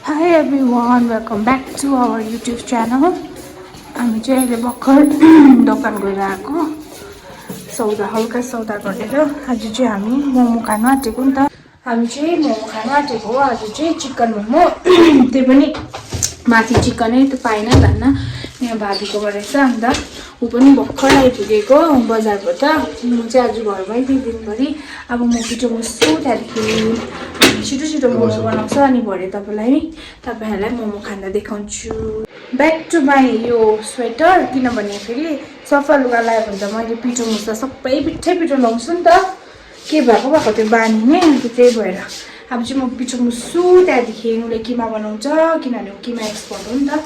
Hi everyone, welcome back to our YouTube channel. हामी चाहिँ अहिले भर्खर दोकान गएर आएको सौदा हल्का सौदा गरेर आज चाहिँ हामी मोमो खान आँटेको नि त हामी चाहिँ मोमो खान आँटेको हो आज चाहिँ चिकन मोमो त्यही पनि माथि चिकनै त पाएन धन्न यहाँ भाबीकोबाट रहेछ अन्त ऊ पनि भर्खर आइपुगेको बजारबाट म चाहिँ आज घरमै थिएँ दिनभरि अब म पिठो मुस्छु त्यहाँदेखि छिटो छिटो मोमो बनाउँछ अनि भरे तपाईहरुलाई मोमो खाँदा देखाउँछु ब्याक टु माई यो स्वेटर किनभने फेरि सफा लुगा लगायो भने त मैले पिठो मुस्दा सबै पिठो लाउँछु नि त के भएको त्यो बानी नै अन्त त्यही भएर अब चाहिँ म पिठो मुस्छु त्यहाँदेखि उसले किमा बनाउँछ किनभने किमा एक्सपर्ट हो नि त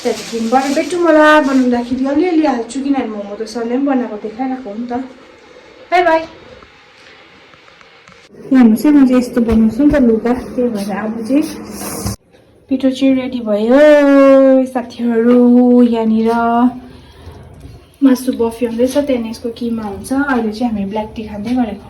त्यहाँदेखि बरु बेटु मलाई बनाउँदाखेरि अलिअलि हाल्छु किनभने मोमो त सरले पनि बनाएको देखाइरहेको हो नि त बाई बाई यहाँ चाहिँ म चाहिँ यस्तो बनाउँछु नि त लुगा त्यही भएर अब चाहिँ पिठो चाहिँ रेडी भयो साथीहरू यहाँनिर मासु बफ्याउँदैछ त्यहाँदेखि यसको किमा हुन्छ अहिले चाहिँ हामी ब्ल्याक टी खाँदै गरेको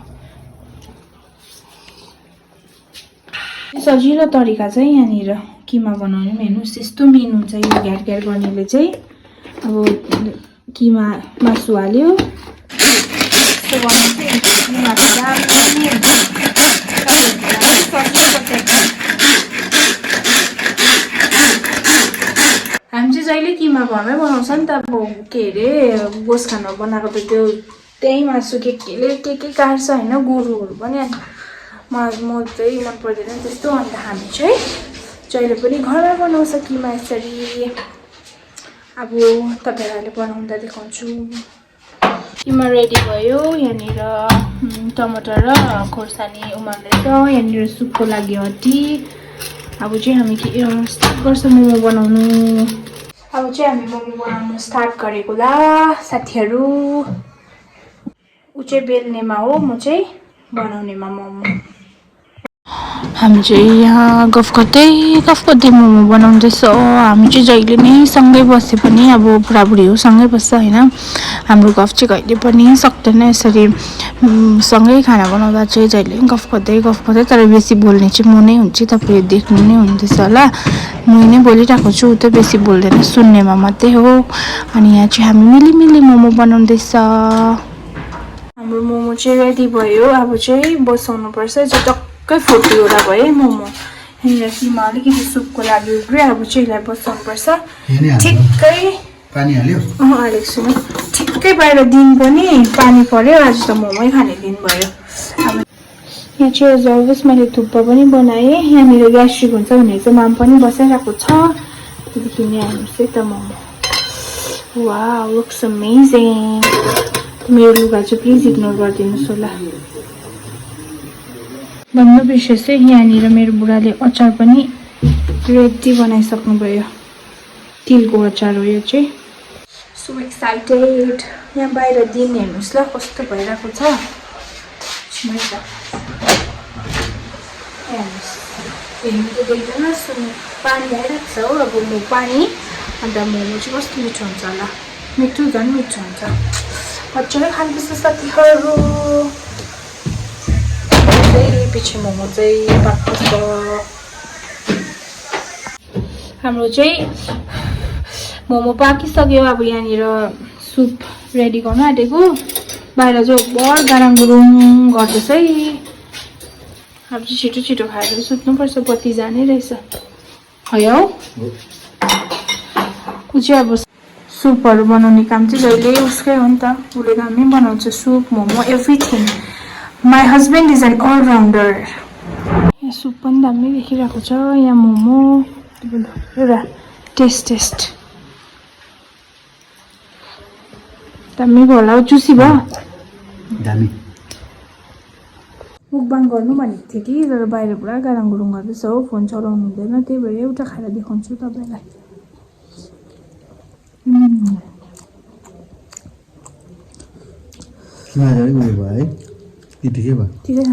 सजिलो तरिका चाहिँ यहाँनिर किमा बनाउने पनि हेर्नुहोस् यस्तो मेन हुन्छ यो घ्यार घ्यार गर्नेले चाहिँ अब किमा मासु हाल्यो यस्तो गर्नु चाहिँ किमा हामी चाहिँ जहिले किमा घरमै बनाउँछ नि त अब के अरे गोस खाना बनाएको त त्यो त्यही मासु के काट्छ होइन गोरुहरू पनि म चाहिँ मन पर्दैन त्यस्तो अन्त हामी चाहिँ जहिले पनि घरमै बनाउँछ किमा यसरी अब तपाईहरुले बनाउँदा देखाउँछु किमा रेडी भयो यहाँनिर टमाटर र खोर्सानी उमाल्दैछ यहाँनिर सुपको लागि हटी अब चाहिँ हामी के स्टार्ट गर्छ मोमो बनाउनु अब चाहिँ हामी मोमो बनाउनु स्टार्ट गरेको ला साथीहरू ऊ चाहिँ बेल्नेमा हो म चाहिँ बनाउनेमा मोमो हामी चाहिँ यहाँ गफ गर्दै मोमो बनाउँदैछौँ हामी चाहिँ जहिले नै सँगै बसे पनि अब बुढाबुढी हो सँगै बस्छ होइन हाम्रो गफ चाहिँ कहिले पनि सक्दैन यसरी सँगै खाना बनाउँदा चाहिँ जहिले गफ गर्दै तर बेसी बोल्ने चाहिँ म नै हुन्छु तपाईले देख्नु नै हुँदैछ होला म नै बोलिरहेको छु उ त बेसी बोल्दैन सुन्नेमा मात्रै हो अनि यहाँ चाहिँ हामी मिली मोमो बनाउँदैछ हाम्रो मोमो चाहिँ रेडी भयो अब चाहिँ बसाउनु पर्छ टक्कै 40 वटा भयो मोमो यहाँनिर किमा अलिकति सुपको लागि उब्रियो अब चाहिँ यसलाई बसाउनु पर्छ ठिक्कै पानी हाल्यो हालेको छु ठिक्कै बाहिर दिन पनि पानी पर्यो आज त मोमै खाने दिन भयो अब यहाँ चाहिँ जर्गस मैले थुक्पा पनि बनाएँ यहाँनिर ग्यास्ट्रिक हुन्छ भनेर चाहिँ माम पनि बसाइरहेको छ त्यहाँदेखि यहाँ हेर्नुहोस् है त मोमो वाउ लुक्स अमेजिङ मेरो लुगा चाहिँ प्लिज इग्नोर गरिदिनुहोस् होला भन्नु विशेष चाहिँ यहाँनिर मेरो बुढाले अचार पनि रेडी बनाइसक्नु भयो तिलको अचार हो यो चाहिँ सो एक्साइटेड यहाँ बाहिर दिन हेर्नुहोस् ल कस्तो भइरहेको छ हेर्नु त देख्दैन सुन्नु पानी आइरहेको छ हो अब म पानी अन्त मोमो चाहिँ कस्तो मिठो हुन्छ होला मिठो झन् मिठो हुन्छ मजाले खानुपर्छ साथीहरू पछि मोमो चाहिँ पाक्छ हाम्रो चाहिँ मोमो पाकिसक्यो अब यहाँनिर सुप रेडी गर्न आँटेको बाहिर चाहिँ बर गाराङगुरुङ गर्दैछ है अब चाहिँ छिटो खाएर सुत्नुपर्छ बत्ती जाने रहेछ है हौ ऊ चाहिँ अब सुपहरू बनाउने काम चाहिँ जहिले उसकै हो नि त उसले दामी बनाउँछ soup momo everything my husband is an allrounder यहाँ सुप पनि दामी देखिरहेको छ यहाँ मोमो एउटा टेस्ट दामी भयो होला चुसी भयो दामी मुखबाङ गर्नु भनेको थिएँ कि तर बाहिर पुरा गाराङ गुरुङ गर्दैछ हो फोन चलाउनु हुँदैन त्यही भएर एउटा खाएर देखाउँछु तपाईँलाई ठिकै छ